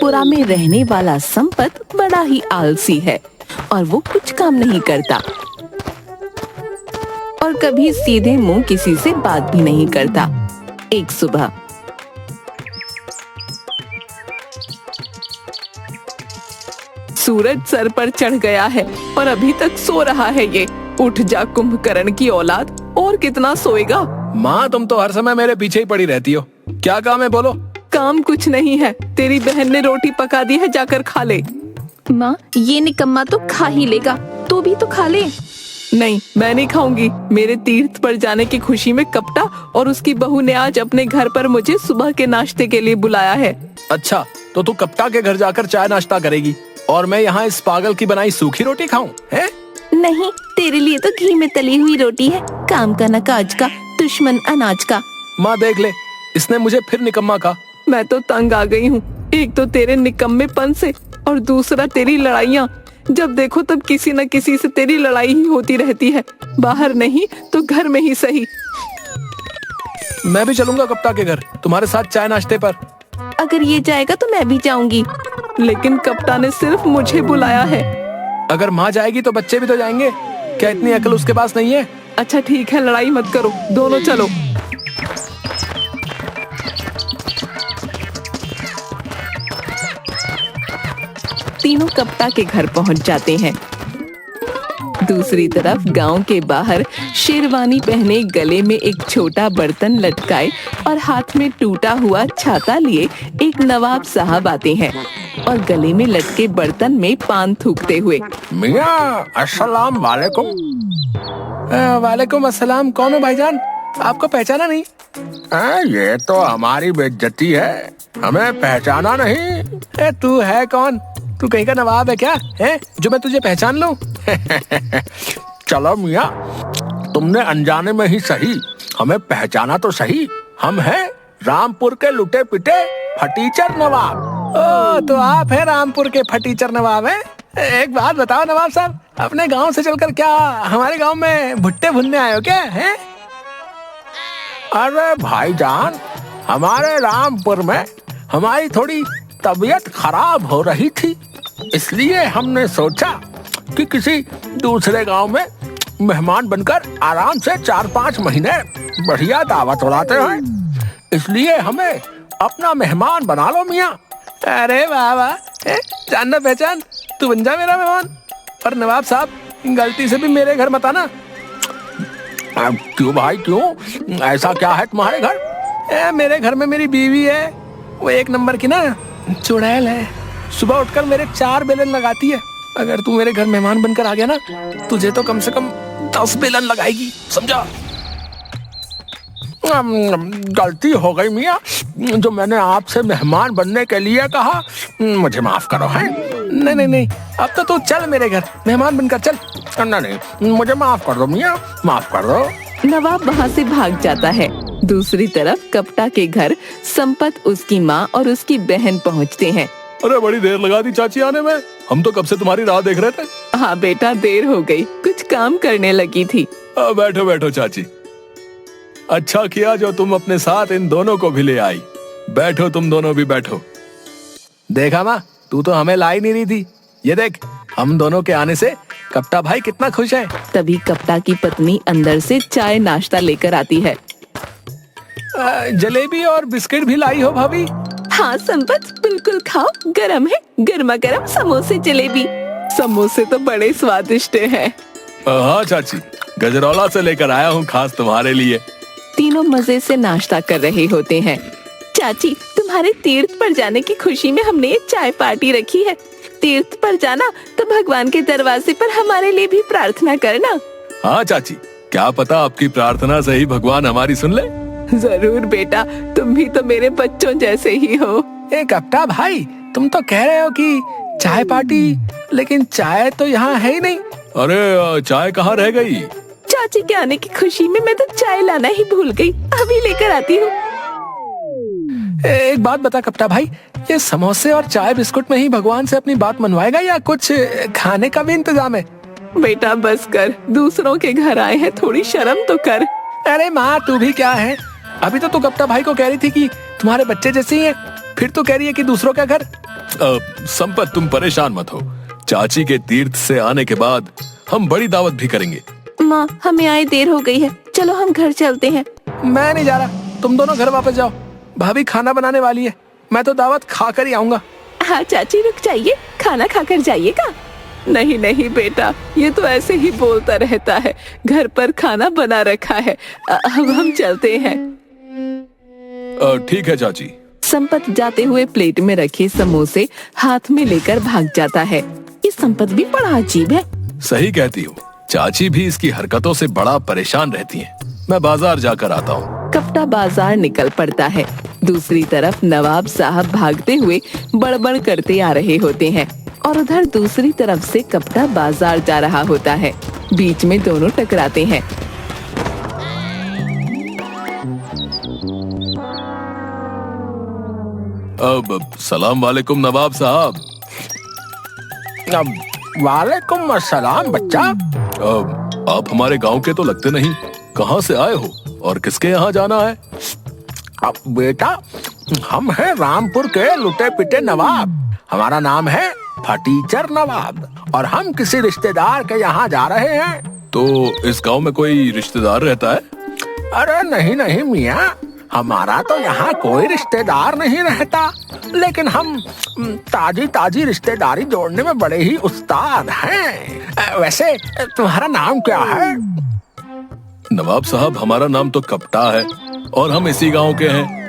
रामपुरा में रहने वाला संपत बड़ा ही आलसी है और वो कुछ काम नहीं करता और कभी सीधे मुंह किसी से बात भी नहीं करता। एक सुबह सूरज सर पर चढ़ गया है और अभी तक सो रहा है ये। उठ जा कुंभकर्ण की औलाद, और कितना सोएगा। माँ तुम तो हर समय मेरे पीछे ही पड़ी रहती हो। क्या काम है बोलो। काम कुछ नहीं है, तेरी बहन ने रोटी पका दी है, जाकर खा ले। माँ ये निकम्मा तो खा ही लेगा, तू भी तो खा ले। नहीं, मैं नहीं खाऊंगी। मेरे तीर्थ पर जाने की खुशी में कपटा और उसकी बहू ने आज अपने घर पर मुझे सुबह के नाश्ते के लिए बुलाया है। अच्छा, तो तू कप्ता के घर जाकर चाय नाश्ता करेगी और मैं यहाँ इस पागल की बनाई सूखी रोटी खाऊं? हैं? नहीं, तेरे लिए तो घी में तली हुई रोटी है, काम का न काज का, दुश्मन अनाज का। माँ देख ले, इसने मुझे फिर निकम्मा कहा। मैं तो तंग आ गई हूँ, एक तो तेरे निकम्मेपन से और दूसरा तेरी लड़ाइयाँ। जब देखो तब किसी न किसी से तेरी लड़ाई ही होती रहती है, बाहर नहीं तो घर में ही सही। मैं भी चलूंगा कप्ता के घर तुम्हारे साथ चाय नाश्ते पर। अगर ये जाएगा तो मैं भी जाऊंगी। लेकिन कप्ता ने सिर्फ मुझे बुलाया है। अगर माँ जाएगी तो बच्चे भी तो जाएंगे। क्या इतनी अकल उसके पास नहीं है? अच्छा ठीक है, लड़ाई मत करो, दोनों चलो। तीनों कप्ता के घर पहुंच जाते हैं। दूसरी तरफ गांव के बाहर शेरवानी पहने, गले में एक छोटा बर्तन लटकाए और हाथ में टूटा हुआ छाता लिए एक नवाब साहब आते हैं और गले में लटके बर्तन में पान थूकते हुए। मियाँ अस्सलाम वालेकुम। वालेकुम अस्सलाम। कौन हो भाईजान? आपको पहचाना नहीं? ये तो हमारी बेइज्जती है, हमें पहचाना नहीं। तू है कौन? तू कहीं का नवाब है क्या है जो मैं तुझे पहचान लूं? चलो मियाँ, तुमने अनजाने में ही सही हमें पहचाना तो सही। हम हैं रामपुर के लुटे पिटे फटीचर नवाब। ओ, तो आप हैं रामपुर के फटीचर नवाब हैं? एक बात बताओ नवाब साहब, अपने गांव से चलकर क्या हमारे गांव में भुट्टे भुनने आए हो क्या है? अरे भाईजान, हमारे रामपुर में हमारी थोड़ी तबीयत खराब हो रही थी, इसलिए हमने सोचा कि किसी दूसरे गांव में मेहमान बनकर आराम से 4-5 महीने बढ़िया दावत उड़ाते हैं, इसलिए हमें अपना मेहमान बना लो मियाँ। अरे वाह वाह, जानना पहचान, तू बन जा मेरा मेहमान। पर नवाब साहब, गलती से भी मेरे घर मत आना। क्यों भाई क्यों? ऐसा क्या है तुम्हारे घर? मेरे घर में मेरी बीवी है, वो एक नंबर की ना चुड़ैल है। सुबह उठकर मेरे 4 बेलन लगाती है। अगर तू मेरे घर मेहमान बनकर आ गया ना, तुझे तो कम से कम 10 बेलन लगाएगी, समझा? गलती हो गई मियाँ, जो मैंने आपसे मेहमान बनने के लिए कहा, मुझे माफ करो। है नहीं नहीं नहीं, अब तो तू चल मेरे घर मेहमान बनकर चल। नहीं, मुझे माफ कर दो मियाँ, माफ कर दो। नवाब वहाँ से भाग जाता है। दूसरी तरफ कप्ता के घर संपत, उसकी माँ और उसकी बहन पहुँचते हैं। अरे बड़ी देर लगा दी चाची आने में, हम तो कब से तुम्हारी राह देख रहे थे। हाँ बेटा, देर हो गई, कुछ काम करने लगी थी। बैठो बैठो चाची, अच्छा किया जो तुम अपने साथ इन दोनों को भी ले आई। बैठो, तुम दोनों भी बैठो। देखा माँ, तू तो हमें ला ही नहीं रही थी। ये देख, हम दोनों के आने से कप्ता भाई कितना खुश है। तभी कप्ता की पत्नी अंदर से चाय नाश्ता लेकर आती है। जलेबी और बिस्किट भी लाई हो भाभी? हाँ संपत, बिल्कुल खाओ, गरम है, गर्मा गर्म समोसे जलेबी। समोसे तो बड़े स्वादिष्ट हैं। हाँ चाची, गजरौला से लेकर आया हूँ खास तुम्हारे लिए। तीनों मजे से नाश्ता कर रहे होते हैं। चाची, तुम्हारे तीर्थ पर जाने की खुशी में हमने ये चाय पार्टी रखी है। तीर्थ पर जाना तो भगवान के दरवाजे पर हमारे लिए भी प्रार्थना करना। हाँ चाची, क्या पता आपकी प्रार्थना से ही भगवान हमारी सुन ले। जरूर बेटा, तुम भी तो मेरे बच्चों जैसे ही हो। कप्ता भाई, तुम तो कह रहे हो कि चाय पार्टी, लेकिन चाय तो यहाँ है ही नहीं। अरे चाय कहाँ रह गई? चाची के आने की खुशी में मैं तो चाय लाना ही भूल गई, अभी लेकर आती हूँ। एक बात बता कप्ता भाई, ये समोसे और चाय बिस्कुट में ही भगवान से अपनी बात मनवाएगा या कुछ खाने का भी इंतजाम है? बेटा बस कर, दूसरों के घर आए हैं, थोड़ी शर्म तो कर। अरे माँ, तू भी क्या है, अभी तो तू कप्ता भाई को कह रही थी कि तुम्हारे बच्चे जैसे ही हैं, फिर तो कह रही है कि दूसरों का घर। संपत, तुम परेशान मत हो। चाची के तीर्थ से आने के बाद हम बड़ी दावत भी करेंगे। माँ, हमें आए देर हो गई है, चलो हम घर चलते हैं। मैं नहीं जा रहा, तुम दोनों घर वापस जाओ। भाभी खाना बनाने वाली है, मैं तो दावत खा कर ही आऊंगा। हाँ चाची, रुक जाइए, खाना खाकर जाइएगा। नहीं नहीं बेटा, ये तो ऐसे ही बोलता रहता है। घर पर खाना बना रखा है, अब हम चलते हैं। ठीक है चाची। संपत जाते हुए प्लेट में रखे समोसे हाथ में लेकर भाग जाता है। ये संपत भी बड़ा अजीब है। सही कहती हो, चाची भी इसकी हरकतों से बड़ा परेशान रहती हैं। मैं बाजार जाकर आता हूँ। कपटा बाजार निकल पड़ता है। दूसरी तरफ नवाब साहब भागते हुए बड़बड़ करते आ रहे होते हैं और उधर दूसरी तरफ से कपटा बाजार जा रहा होता है। बीच में दोनों टकराते हैं। अब सलाम वालेकुम नवाब साहब। वालेकुम अस्सलाम बच्चा। आप हमारे गांव के तो लगते नहीं, कहाँ से आए हो और किसके यहाँ जाना है? अब बेटा, हम हैं रामपुर के लुटे पिटे नवाब। हमारा नाम है फटीचर नवाब और हम किसी रिश्तेदार के यहाँ जा रहे हैं। तो इस गांव में कोई रिश्तेदार रहता है? अरे नहीं नहीं मियाँ, हमारा तो यहाँ कोई रिश्तेदार नहीं रहता, लेकिन हम ताजी ताजी रिश्तेदारी जोड़ने में बड़े ही उस्ताद हैं। वैसे तुम्हारा नाम क्या है? नवाब साहब, हमारा नाम तो कपटा है और हम इसी गांव के हैं।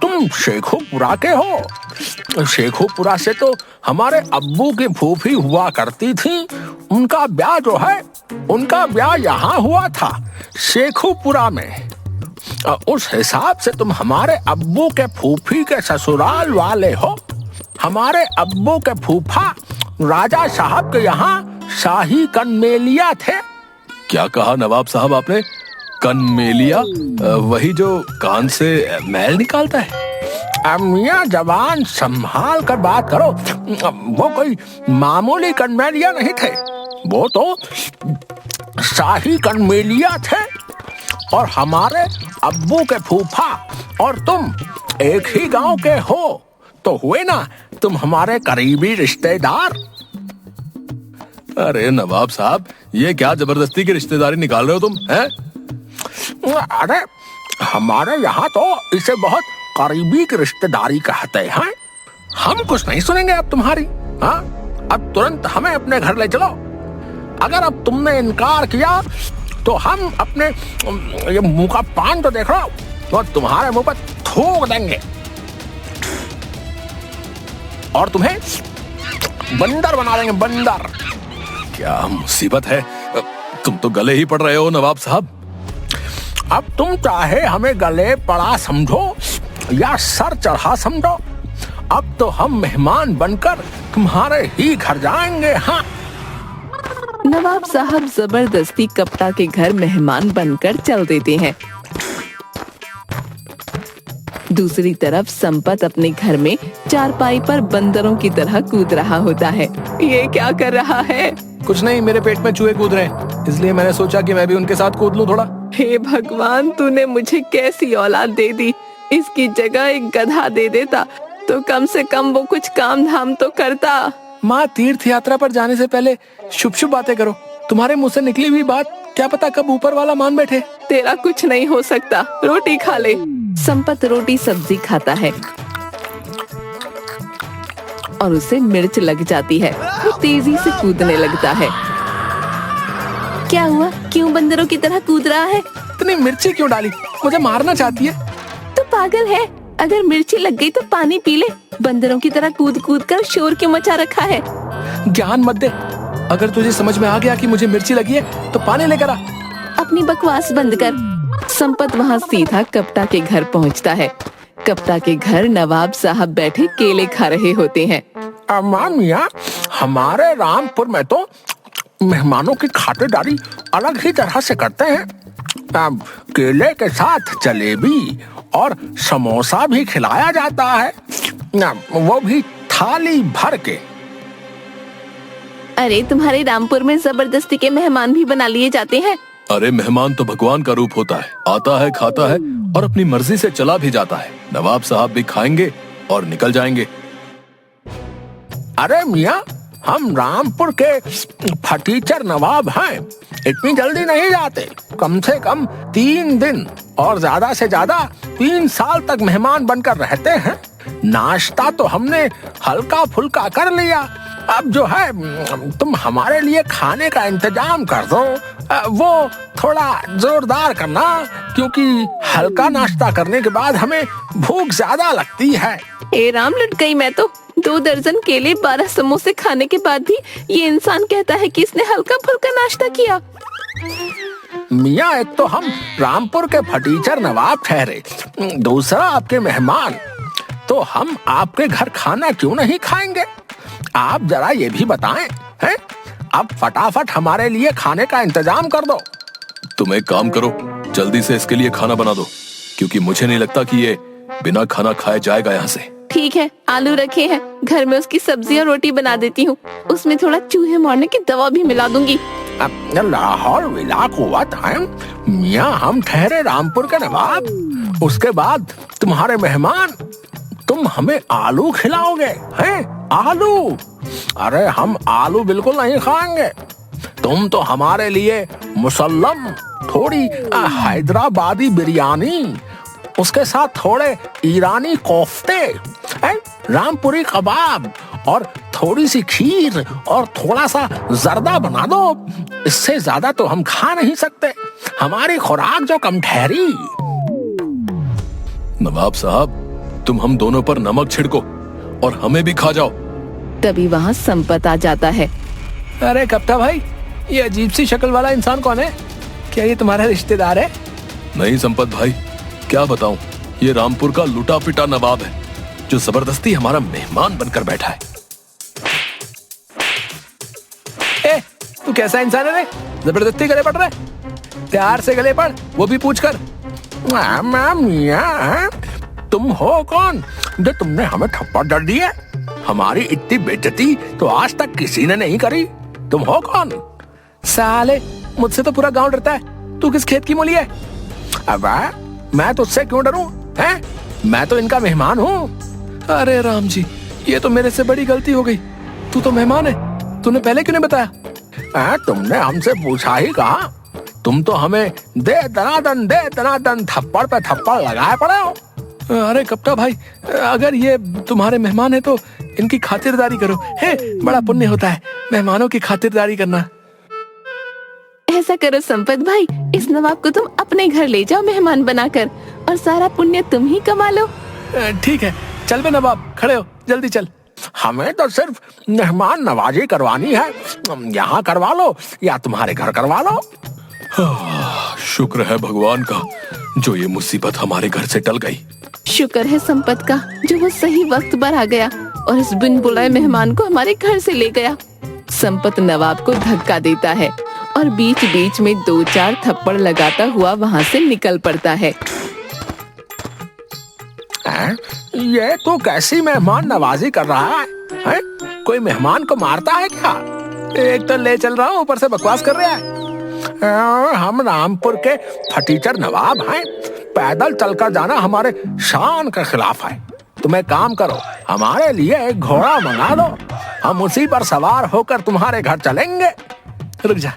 तुम शेखोपुरा के हो? शेखोपुरा से तो हमारे अब्बू की फूफी हुआ करती थी। उनका ब्याह जो है, उनका ब्याह यहाँ हुआ था, शेखोपुरा में। उस हिसाब से तुम हमारे अब्बू के फूफी के ससुराल वाले हो। हमारे अब्बू के फूफा राजा साहब के यहाँ शाही कनमेलिया थे। क्या कहा नवाब साहब आपने? कनमेलिया? वही जो कान से मैल निकालता है? मियाँ, जवान संभाल कर बात करो। वो कोई मामूली कनमेलिया नहीं थे, वो तो शाही कनमेलिया थे। और हमारे अब्बू के फूफा और तुम एक ही गांव के हो, तो हुए ना तुम हमारे करीबी रिश्तेदार। अरे नवाब साहब, ये क्या जबरदस्ती की रिश्तेदारी निकाल रहे हो तुम, हैं? अरे हमारे यहाँ तो इसे बहुत करीबी की रिश्तेदारी कहते हैं। हम कुछ नहीं सुनेंगे अब तुम्हारी। हाँ, अब तुरंत हमें अपने घर ले चलो। अगर अब तुमने इनकार किया तो हम अपने ये मुंह का पान तो देख लो, तो तुम्हारे मुंह पर थूक देंगे और तुम्हें बंदर बना देंगे, बंदर। क्या मुसीबत है, तुम तो गले ही पड़ रहे हो नवाब साहब। अब तुम चाहे हमें गले पड़ा समझो या सर चढ़ा समझो, अब तो हम मेहमान बनकर तुम्हारे ही घर जाएंगे। हाँ, नवाब साहब जबरदस्ती कपटा के घर मेहमान बनकर चल देते हैं। दूसरी तरफ संपत अपने घर में चारपाई पर बंदरों की तरह कूद रहा होता है। ये क्या कर रहा है? कुछ नहीं, मेरे पेट में चूहे कूद रहे हैं, इसलिए मैंने सोचा कि मैं भी उनके साथ कूद लूं थोड़ा। हे भगवान, तूने मुझे कैसी औलाद दे दी। इसकी जगह एक गधा दे देता तो कम से कम वो कुछ काम धाम तो करता। माँ, तीर्थ यात्रा पर जाने से पहले शुभ शुभ बातें करो। तुम्हारे मुंह से निकली हुई बात क्या पता कब ऊपर वाला मान बैठे। तेरा कुछ नहीं हो सकता, रोटी खा ले। संपत रोटी सब्जी खाता है और उसे मिर्च लग जाती है। वो तेजी से कूदने लगता है। क्या हुआ? क्यों बंदरों की तरह कूद रहा है? इतनी मिर्ची क्यों डाली? मुझे मारना चाहती है? तो पागल है, अगर मिर्ची लग गई तो पानी पी ले। बंदरों की तरह कूद कूद कर शोर क्यों मचा रखा है? ज्ञान मत दे। अगर तुझे समझ में आ गया कि मुझे मिर्ची लगी है तो पानी लेकर आ। अपनी बकवास बंद कर। संपत वहाँ सीधा कपटा के घर पहुँचता है। कपटा के घर नवाब साहब बैठे केले खा रहे होते हैं। अम्मा मियाँ, हमारे रामपुर में तो मेहमानों की खातिरदारी अलग ही तरह से करते हैं। केले के साथ जलेबी और समोसा भी खिलाया जाता है, वो भी थाली भर के। अरे तुम्हारे रामपुर में जबरदस्ती के मेहमान भी बना लिए जाते हैं। अरे मेहमान तो भगवान का रूप होता है, आता है, खाता है और अपनी मर्जी से चला भी जाता है। नवाब साहब भी खाएंगे और निकल जाएंगे। अरे मियाँ, हम रामपुर के फटीचर नवाब हैं, इतनी जल्दी नहीं जाते। कम से कम 3 दिन और ज्यादा से ज्यादा 3 साल तक मेहमान बनकर रहते हैं। नाश्ता तो हमने हल्का फुल्का कर लिया, अब जो है तुम हमारे लिए खाने का इंतजाम कर दो। वो थोड़ा जोरदार करना, क्योंकि हल्का नाश्ता करने के बाद हमें भूख ज्यादा लगती है। ए राम, लुट गई मैं तो। 2 दर्जन केले, 12 समोसे खाने के बाद भी ये इंसान कहता है कि इसने हल्का फुल्का नाश्ता किया। मियाँ, एक तो हम रामपुर के फटीचर नवाब ठहरे, दूसरा आपके मेहमान, तो हम आपके घर खाना क्यों नहीं खाएंगे? आप जरा ये भी बताएं, हैं? अब फटाफट हमारे लिए खाने का इंतजाम कर दो। तुम एक काम करो, जल्दी से इसके लिए खाना बना दो, क्योंकि मुझे नहीं लगता कि ये बिना खाना खाए जाएगा यहाँ से। ठीक है, आलू रखे हैं, घर में उसकी सब्जी और रोटी बना देती हूँ। उसमें थोड़ा चूहे मारने की दवा भी मिला दूंगी। अब लाहौर विला कुव्वत है मियाँ, हम ठहरे रामपुर के नवाब, उसके बाद तुम्हारे मेहमान। तुम हमें आलू खिलाओगे, हैं? आलू? अरे हम आलू बिल्कुल नहीं खाएंगे। तुम तो हमारे लिए मुसल्लम, थोड़ी हैदराबादी बिरयानी, उसके साथ थोड़े ईरानी कोफ्ते, रामपुरी कबाब और थोड़ी सी खीर और थोड़ा सा जर्दा बना दो। इससे ज्यादा तो हम खा नहीं सकते, हमारी खुराक जो कम ठहरी। नवाब साहब, तुम हम दोनों पर नमक छिड़को और हमें भी खा जाओ। तभी वहाँ संपत आ जाता है। अरे कप्ता भाई, ये अजीब सी शक्ल वाला इंसान कौन है? क्या ये तुम्हारा रिश्तेदार है? नहीं संपत भाई, क्या बताऊं, ये रामपुर का लुटा पिटा नवाब है, जो जबरदस्ती हमारा मेहमान बनकर बैठा है। ए, तू कैसा इंसान है रे? जबरदस्ती गले पड़ रहा है? प्यार से गले पड़, वो भी पूछ कर। मियाँ, तुम हो कौन जो तुमने हमें थप्पड़ जड़ दिए? हमारी इतनी बेइज्जती तो आज तक किसी ने नहीं करी। तुम हो कौन? साले, मुझसे तो पूरा गांव डरता है, तू किस खेत की मूली है? अब मैं तुझसे क्यों डरूं? हैं? मैं तो इनका मेहमान हूँ। अरे राम जी, ये तो मेरे से बड़ी गलती हो गई। तू तो मेहमान है, तूने पहले क्यों नहीं बताया? तुमने हमसे पूछा ही कहा? तुम तो हमें दे दनादन थप्पड़ पे थप्पड़ लगाए पड़े हो। अरे कप्ता भाई, अगर ये तुम्हारे मेहमान है तो इनकी खातिरदारी करो, है? बड़ा पुण्य होता है मेहमानों की खातिरदारी करना। ऐसा करो संपत भाई, इस नवाब को तुम अपने घर ले जाओ मेहमान बनाकर, और सारा पुण्य तुम ही कमा लो। ठीक है, चल बे नवाब, खड़े हो, जल्दी चल। हमें तो सिर्फ मेहमान नवाजी करवानी है, यहाँ करवा लो या तुम्हारे घर करवा लो। शुक्र है भगवान का, जो ये मुसीबत हमारे घर से टल गई। शुक्र है संपत का, जो वो सही वक्त पर आ गया और इस बिन बुलाए मेहमान को हमारे घर से ले गया। संपत नवाब को धक्का देता है और बीच बीच में 2-4 थप्पड़ लगाता हुआ वहाँ से निकल पड़ता है। ये तो कैसी मेहमान नवाजी कर रहा है? कोई मेहमान को मारता है क्या? एक तो ले चल रहा हूँ, ऊपर से बकवास कर रहा है। हम रामपुर के फटीचर नवाब हैं, पैदल चलकर जाना हमारे शान के खिलाफ है। तुम एक काम करो, हमारे लिए एक घोड़ा मंगा दो, हम उसी पर सवार होकर तुम्हारे घर चलेंगे। रुक जा,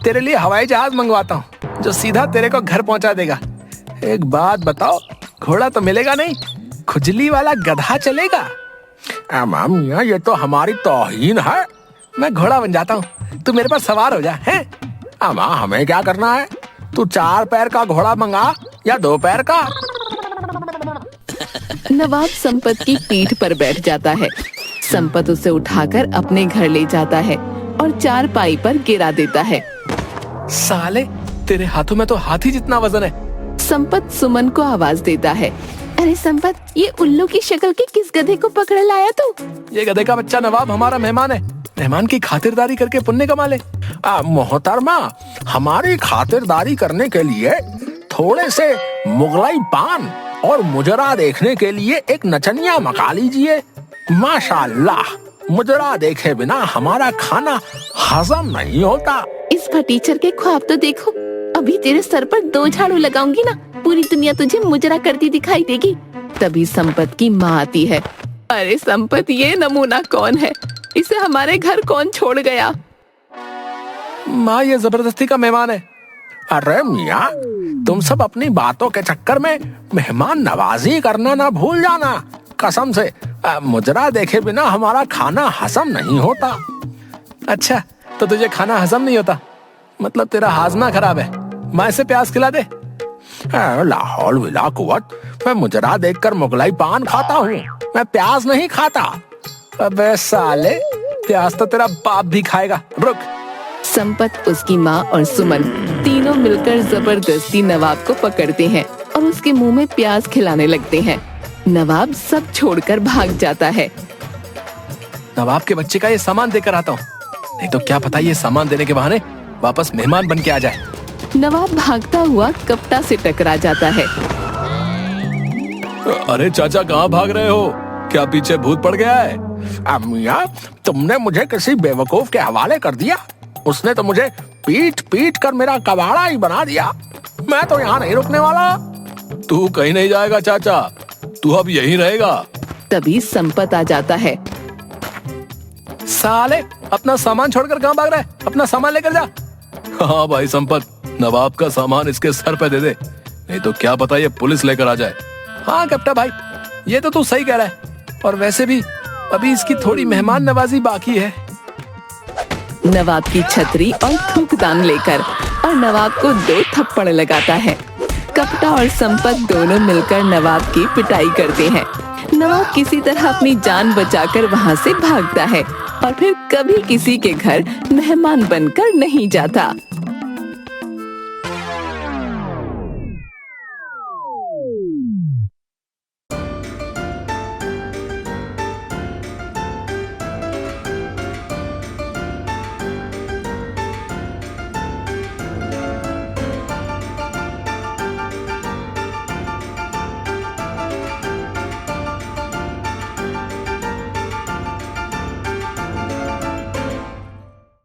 तेरे लिए हवाई जहाज मंगवाता हूँ, जो सीधा तेरे को घर पहुँचा देगा। एक बात बताओ, घोड़ा तो मिलेगा नहीं, खुजली वाला गधा चलेगा? मियाँ, ये तो हमारी तौहीन है। मैं घोड़ा बन जाता हूँ, तू मेरे पर सवार हो जा, है? अम्मा, हमें क्या करना है? तू 4 पैर का घोड़ा मंगा या 2 पैर का? नवाब संपत की पीठ पर बैठ जाता है। संपत उसे उठाकर अपने घर ले जाता है और 4 पाई पर गिरा देता है। साले, तेरे हाथों में तो हाथी जितना वजन है। संपत सुमन को आवाज देता है। अरे संपत, ये उल्लू की शक्ल के किस गधे को पकड़ लाया तू? ये गधे का बच्चा नवाब हमारा मेहमान है, मेहमान की खातिरदारी करके पुण्य कमा ले। मोहतरमा, हमारी खातिरदारी करने के लिए थोड़े से मुगलाई पान और मुजरा देखने के लिए एक नचनिया मका लीजिए। माशाअल्लाह, मुजरा देखे बिना हमारा खाना हजम नहीं होता। इस फटीचर के ख्वाब तो देखो, अभी तेरे सर पर 2 झाड़ू लगाऊंगी ना, पूरी दुनिया तुझे मुजरा करती दिखाई देगी। तभी संपत की माँ आती है। अरे संपत, ये नमूना कौन है? इसे हमारे घर कौन छोड़ गया? माँ, ये जबरदस्ती का मेहमान है। अरे मियाँ, तुम सब अपनी बातों के चक्कर में मेहमान नवाजी करना ना भूल जाना। कसम से मुजरा देखे बिना हमारा खाना हजम नहीं होता। अच्छा, तो तुझे खाना हजम नहीं होता, मतलब तेरा हाजमा खराब है। माँ, इसे प्याज खिला दे। लाहौल विला कुव्वत, मैं मुजरा देखकर मुगलाई पान खाता हूँ, मैं प्याज नहीं खाता। अबे साले, प्याज तो तेरा बाप भी खाएगा। रुक। संपत, उसकी माँ और सुमन तीनों मिलकर जबरदस्ती नवाब को पकड़ते हैं और उसके मुंह में प्याज खिलाने लगते हैं। नवाब सब छोड़कर भाग जाता है। नवाब के बच्चे का ये सामान देकर आता हूँ, नहीं तो क्या पता ये सामान देने के बहाने वापस मेहमान बन के आ जाए। नवाब भागता हुआ कप्ता से टकरा जाता है। अरे चाचा, कहाँ भाग रहे हो? क्या पीछे भूत पड़ गया है? मियाँ, तुमने मुझे किसी बेवकूफ के हवाले कर दिया। उसने तो मुझे पीट पीट कर मेरा कबाड़ा ही बना दिया। मैं तो यहाँ नहीं रुकने वाला। तू कहीं नहीं जाएगा चाचा, तू अब यहीं रहेगा। तभी संपत आ जाता है। साले, अपना सामान छोड़कर कहाँ भाग रहा है? अपना सामान लेकर जा। हाँ भाई संपत, नवाब का सामान इसके सर पे दे दे, नहीं तो क्या पता ये पुलिस लेकर आ जाए। हाँ कप्ता भाई, ये तो तू सही कह रहा है। और वैसे भी अभी इसकी थोड़ी मेहमान नवाजी बाकी है। नवाब की छतरी और थूकदान लेकर और नवाब को 2 थप्पड़ लगाता है। कप्ता और संपत दोनों मिलकर नवाब की पिटाई करते हैं। नवाब किसी तरह अपनी जान बचाकर वहाँ से भागता है और फिर कभी किसी के घर मेहमान बनकर नहीं जाता।